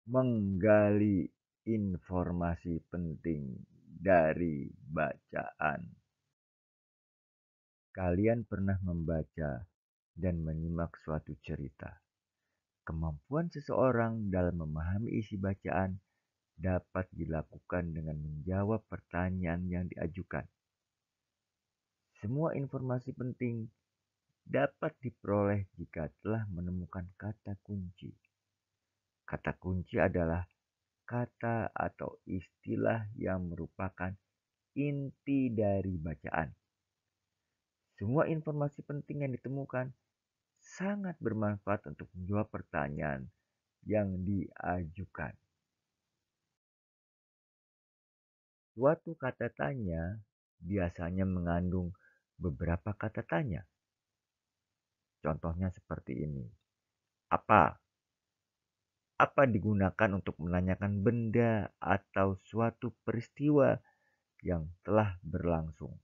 Menggali informasi penting dari bacaan. Kalian pernah membaca dan menyimak suatu cerita. Kemampuan seseorang dalam memahami isi bacaan dapat dilakukan dengan menjawab pertanyaan yang diajukan. Semua informasi penting dapat diperoleh jika telah menemukan kata kunci. Kata kunci adalah kata atau istilah yang merupakan inti dari bacaan. Semua informasi penting yang ditemukan sangat bermanfaat untuk menjawab pertanyaan yang diajukan. Suatu kata tanya biasanya mengandung beberapa kata tanya. Contohnya seperti ini. Apa? Apa digunakan untuk menanyakan benda atau suatu peristiwa yang telah berlangsung.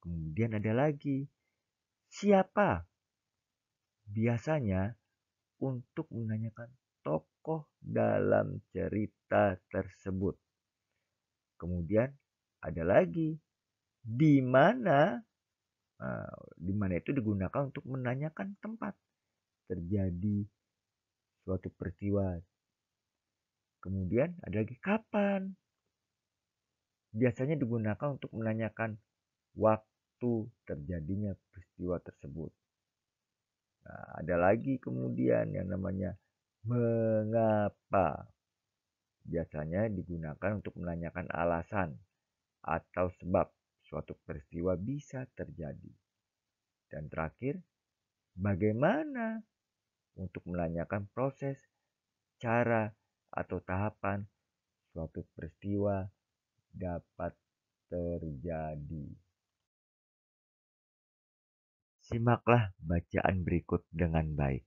Kemudian ada lagi, siapa? Biasanya untuk menanyakan tokoh dalam cerita tersebut. Kemudian ada lagi, di mana? Nah, di mana itu digunakan untuk menanyakan tempat terjadi suatu peristiwa. Kemudian ada lagi kapan? Biasanya digunakan untuk menanyakan waktu terjadinya peristiwa tersebut. Nah, ada lagi kemudian yang namanya mengapa. Biasanya digunakan untuk menanyakan alasan atau sebab suatu peristiwa bisa terjadi. Dan terakhir, bagaimana untuk menanyakan proses, cara, atau tahapan suatu peristiwa dapat terjadi. Simaklah bacaan berikut dengan baik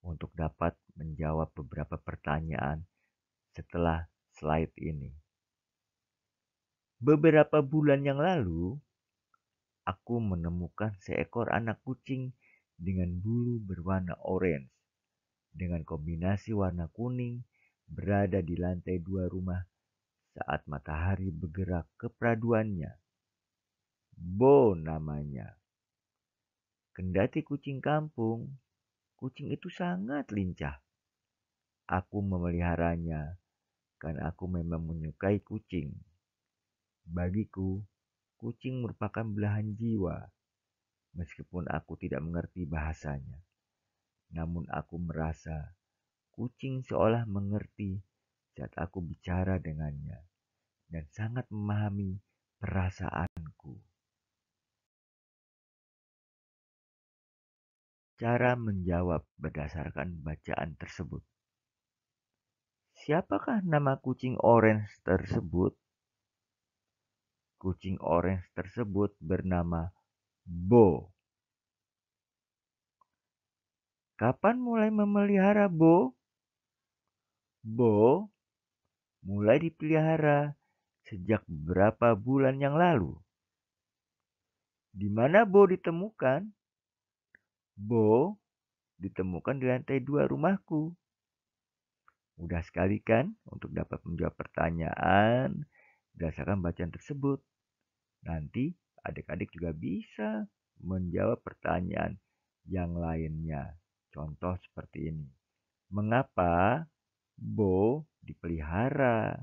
untuk dapat menjawab beberapa pertanyaan setelah slide ini. Beberapa bulan yang lalu, aku menemukan seekor anak kucing dengan bulu berwarna orange dengan kombinasi warna kuning berada di lantai 2 rumah saat matahari bergerak ke peraduannya. Bo namanya. Kendati kucing kampung, kucing itu sangat lincah. Aku memeliharanya karena aku memang menyukai kucing. Bagiku, kucing merupakan belahan jiwa. Meskipun aku tidak mengerti bahasanya, namun aku merasa kucing seolah mengerti saat aku bicara dengannya dan sangat memahami perasaanku. Cara menjawab berdasarkan bacaan tersebut. Siapakah nama kucing orange tersebut? Kucing orange tersebut bernama Bo. Kapan mulai memelihara Bo? Bo mulai dipelihara sejak beberapa bulan yang lalu. Di mana Bo ditemukan? Bo ditemukan di lantai 2 rumahku. Mudah sekali kan untuk dapat menjawab pertanyaan berdasarkan bacaan tersebut. Nanti adik-adik juga bisa menjawab pertanyaan yang lainnya. Contoh seperti ini. Mengapa Bo dipelihara?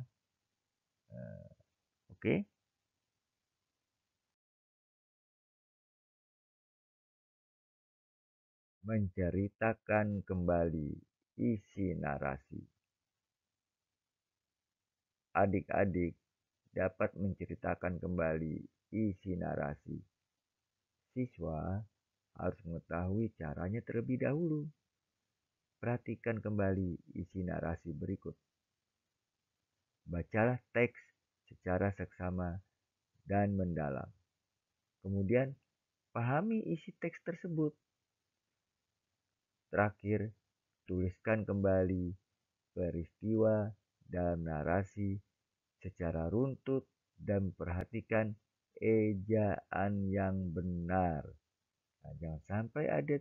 Oke. Menceritakan kembali isi narasi. Adik-adik dapat menceritakan kembali isi narasi. Siswa harus mengetahui caranya terlebih dahulu. Perhatikan kembali isi narasi berikut. Bacalah teks secara seksama dan mendalam. Kemudian, pahami isi teks tersebut. Terakhir, tuliskan kembali peristiwa dalam narasi secara runtut dan perhatikan ejaan yang benar. Nah, jangan sampai ada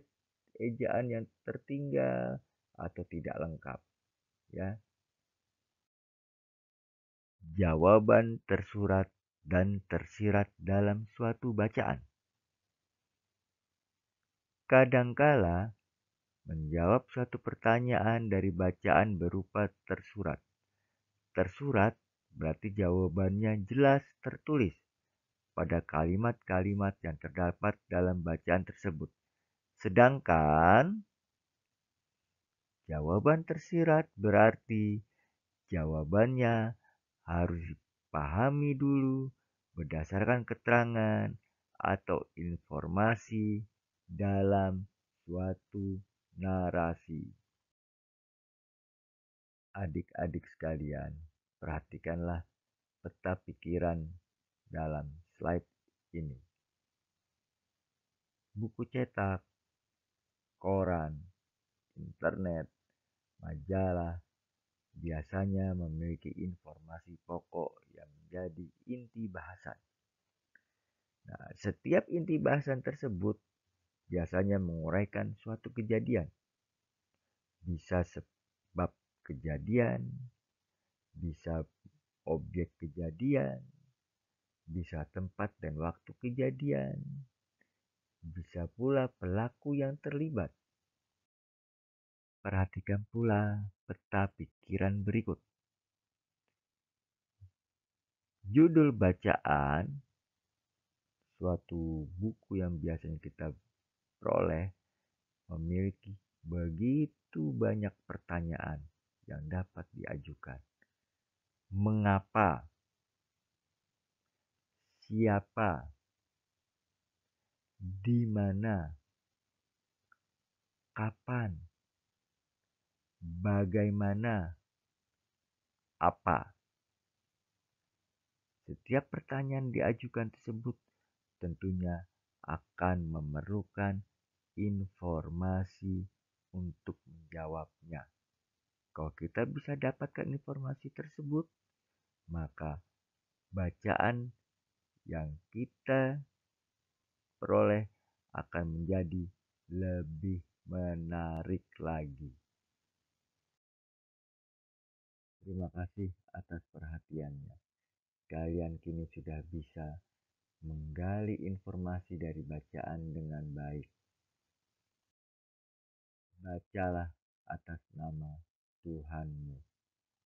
ejaan yang tertinggal atau tidak lengkap. Ya, jawaban tersurat dan tersirat dalam suatu bacaan. Kadangkala, menjawab suatu pertanyaan dari bacaan berupa tersurat. Tersurat berarti jawabannya jelas tertulis pada kalimat-kalimat yang terdapat dalam bacaan tersebut. Sedangkan jawaban tersirat berarti jawabannya harus dipahami dulu berdasarkan keterangan atau informasi dalam suatu narasi. Adik-adik sekalian, perhatikanlah peta pikiran dalam slide ini. Buku cetak, koran, internet, majalah biasanya memiliki informasi pokok yang menjadi inti bahasan. Nah, setiap inti bahasan tersebut biasanya menguraikan suatu kejadian. Bisa sebab kejadian, bisa objek kejadian, bisa tempat dan waktu kejadian, bisa pula pelaku yang terlibat. Perhatikan pula peta pikiran berikut. Judul bacaan suatu buku yang biasanya kita peroleh memiliki begitu banyak pertanyaan yang dapat diajukan. Mengapa? Siapa? Di mana? Kapan? Bagaimana? Apa? Setiap pertanyaan diajukan tersebut tentunya akan memerlukan informasi untuk menjawabnya. Kalau kita bisa dapatkan informasi tersebut, maka bacaan yang kita peroleh akan menjadi lebih menarik lagi. Terima kasih atas perhatiannya. Kalian kini sudah bisa menggali informasi dari bacaan dengan baik. Bacalah atas nama Tuhanmu.